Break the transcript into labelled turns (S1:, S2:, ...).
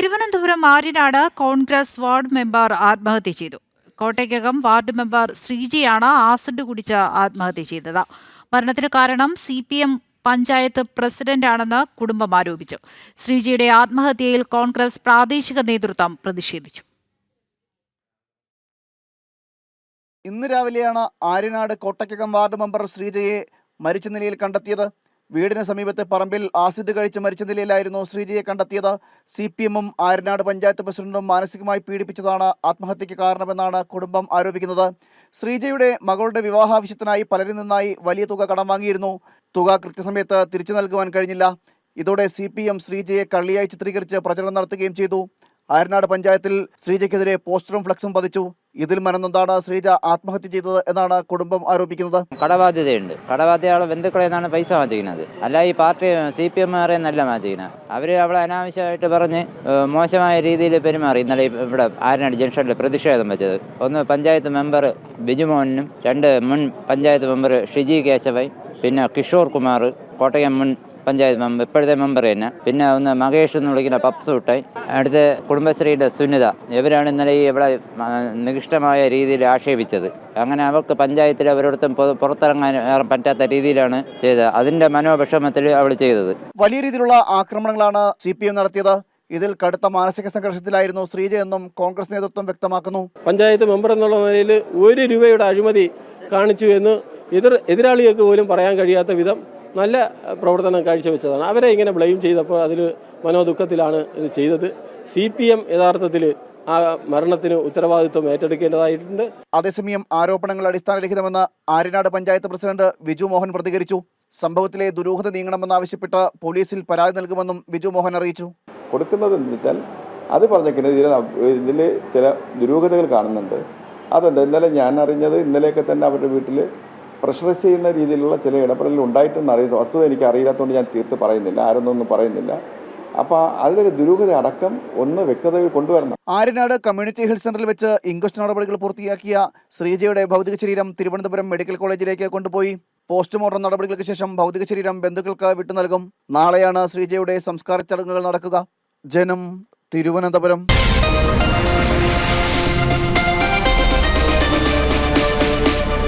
S1: Thiruvananthapuram Aryanad Congress ward member ആത്മഹത്യ ചെയ്തു. Kottakkakam ward member ശ്രീജിയാണ് acid കുടിച്ച് ആത്മഹത്യ ചെയ്തത്. മരണത്തിന് കാരണം CPM പഞ്ചായത്ത് പ്രസിഡന്റാണെന്ന് കുടുംബം ആരോപിച്ചു. ശ്രീജിയുടെ ആത്മഹത്യയിൽ കോൺഗ്രസ് പ്രാദേശിക നേതൃത്വം പ്രതിഷേധിച്ചു.
S2: ഇന്ന് രാവിലെയാണ് ആര്യനാട് കോട്ടയ്ക്കകം വാർഡ് മെമ്പർ ശ്രീജയെ മരിച്ച നിലയിൽ കണ്ടെത്തിയത്. വീടിന് സമീപത്തെ പറമ്പിൽ ആസിഡ് കഴിച്ച് മരിച്ച നിലയിലായിരുന്നു ശ്രീജയെ കണ്ടെത്തിയത്. CPM-ഉം ആര്യനാട് പഞ്ചായത്ത് പ്രസിഡന്റും മാനസികമായി പീഡിപ്പിച്ചതാണ് ആത്മഹത്യയ്ക്ക് കാരണമെന്നാണ് കുടുംബം ആരോപിക്കുന്നത്. ശ്രീജയുടെ മകളുടെ വിവാഹാവശ്യത്തിനായി പലരിൽ നിന്നായി വലിയ തുക കടം വാങ്ങിയിരുന്നു. തുക കൃത്യസമയത്ത് തിരിച്ചു നൽകുവാൻ കഴിഞ്ഞില്ല. ഇതോടെ CPM ശ്രീജയെ കള്ളിയായി ചിത്രീകരിച്ച് പ്രചരണം നടത്തുകയും ചെയ്തു. ആര്യനാട് പഞ്ചായത്തിൽ ശ്രീജയ്ക്കെതിരെ പോസ്റ്ററും ഫ്ലക്സും പതിച്ചു. ഇതിൽ മനംനൊന്താണ് ശ്രീജ ആത്മഹത്യ ചെയ്തത് എന്നാണ് കുടുംബം ആരോപിക്കുന്നത്.
S3: കടബാധ്യതയുണ്ട്. കടബാധ്യതയുള്ള ബന്ധുക്കളെ നിന്നാണ് പൈസ മാറ്റിക്കുന്നത്. അല്ല ഈ പാർട്ടി CPM നല്ല മാറ്റിക്കുന്നത്. അവർ അവളെ അനാവശ്യമായിട്ട് പറഞ്ഞ് മോശമായ രീതിയിൽ പെരുമാറി. ഇന്നലെ ഇവിടെ ആര്യനാട് ജംഗ്ഷനിൽ പ്രതിഷേധം വെച്ചത് ഒന്ന് പഞ്ചായത്ത് മെമ്പർ ബിജുമോഹനും, രണ്ട് മുൻ പഞ്ചായത്ത് മെമ്പർ ഷിജി കേശവൻ, പിന്നെ കിഷോർ കുമാർ കോട്ടയം മുൻ പഞ്ചായത്ത് മെമ്പർ ഇപ്പോഴത്തെ മെമ്പർ തന്നെ, പിന്നെ ഒന്ന് മകേഷ് എന്ന് വിളിക്കുന്ന പപ്സ് കുട്ടായി, അടുത്ത കുടുംബശ്രീയുടെ സുനിത. ഇവരാണ് ഇന്നലെ ഇവിടെ നികൃഷ്ടമായ രീതിയിൽ ആക്ഷേപിച്ചത്. അങ്ങനെ അവർക്ക് പഞ്ചായത്തിൽ അവരോടത്തും പുറത്തിറങ്ങാൻ പറ്റാത്ത രീതിയിലാണ് ചെയ്തത്. അതിൻ്റെ മനോവിഷമത്തിൽ അവൾ ചെയ്തത്.
S2: വലിയ രീതിയിലുള്ള ആക്രമണങ്ങളാണ് CPM നടത്തിയത്. ഇതിൽ കടുത്ത മാനസിക സംഘർഷത്തിലായിരുന്നു ശ്രീജ എന്നും കോൺഗ്രസ് നേതൃത്വം വ്യക്തമാക്കുന്നു.
S4: പഞ്ചായത്ത് മെമ്പർ എന്നുള്ള നിലയിൽ 1 രൂപയുടെ അഴിമതി കാണിച്ചു എന്ന് എതിരാളികൾക്ക് പോലും പറയാൻ കഴിയാത്ത വിധം നല്ല പ്രവർത്തനം കാഴ്ചവെച്ചതാണ്. അവരെ ഇങ്ങനെ ബ്ലെയിം ചെയ്തപ്പോൾ അതിൽ മനോദുഃഖത്തിലാണ് ഇത് ചെയ്തത്. CPM യഥാർത്ഥത്തിൽ ആ മരണത്തിന് ഉത്തരവാദിത്വം ഏറ്റെടുക്കേണ്ടതായിട്ടുണ്ട്.
S2: അതേസമയം ആരോപണങ്ങൾ അടിസ്ഥാനരഹിതമെന്ന് ആര്യനാട് പഞ്ചായത്ത് പ്രസിഡന്റ് വിജു മോഹൻ പ്രതികരിച്ചു. സംഭവത്തിലെ ദുരൂഹത നീങ്ങണമെന്നാവശ്യപ്പെട്ട് പോലീസിൽ പരാതി നൽകുമെന്നും വിജു മോഹൻ അറിയിച്ചു.
S5: കൊടുക്കുന്നതെന്ന് വെച്ചാൽ അത് പറഞ്ഞേക്കുന്നത് ഇതിൽ ചില ദുരൂഹതകൾ കാണുന്നുണ്ട്. അതുണ്ട്. ഇന്നലെ ഞാൻ അറിഞ്ഞത് ഇന്നലെയൊക്കെ തന്നെ അവരുടെ വീട്ടിൽ പ്രഷറൈസ് ചെയ്യുന്ന രീതിയിലുള്ള ചില ഇടപെടലുകൾ ഉണ്ടായിട്ടെന്ന് അറിയുന്നു. വസ്തുത എനിക്ക് അറിയില്ലാത്തതുകൊണ്ട് ഞാൻ തീർത്ത് പറയുന്നില്ല, ആരൊന്നും പറയുന്നില്ല. അപ്പോൾ അതിലൊരു ദുരൂഹത അടക്കം ഒന്ന് വ്യക്തതയിൽ കൊണ്ടുവരണം.
S2: ആര്യനാട് കമ്മ്യൂണിറ്റി ഹെൽത്ത് സെന്ററിൽ വെച്ച് ഇൻക്വസ്റ്റ് നടപടികൾ പൂർത്തിയാക്കിയ ശ്രീജയുടെ ഭൗതിക ശരീരം തിരുവനന്തപുരം മെഡിക്കൽ കോളേജിലേക്ക് കൊണ്ടുപോയി. പോസ്റ്റ്മോർട്ടം നടപടികൾക്ക് ശേഷം ഭൗതിക ശരീരം ബന്ധുക്കൾക്ക് വിട്ടു നൽകും. നാളെയാണ് ശ്രീജയുടെ സംസ്കാര ചടങ്ങുകൾ നടക്കുക. ജനം, തിരുവനന്തപുരം.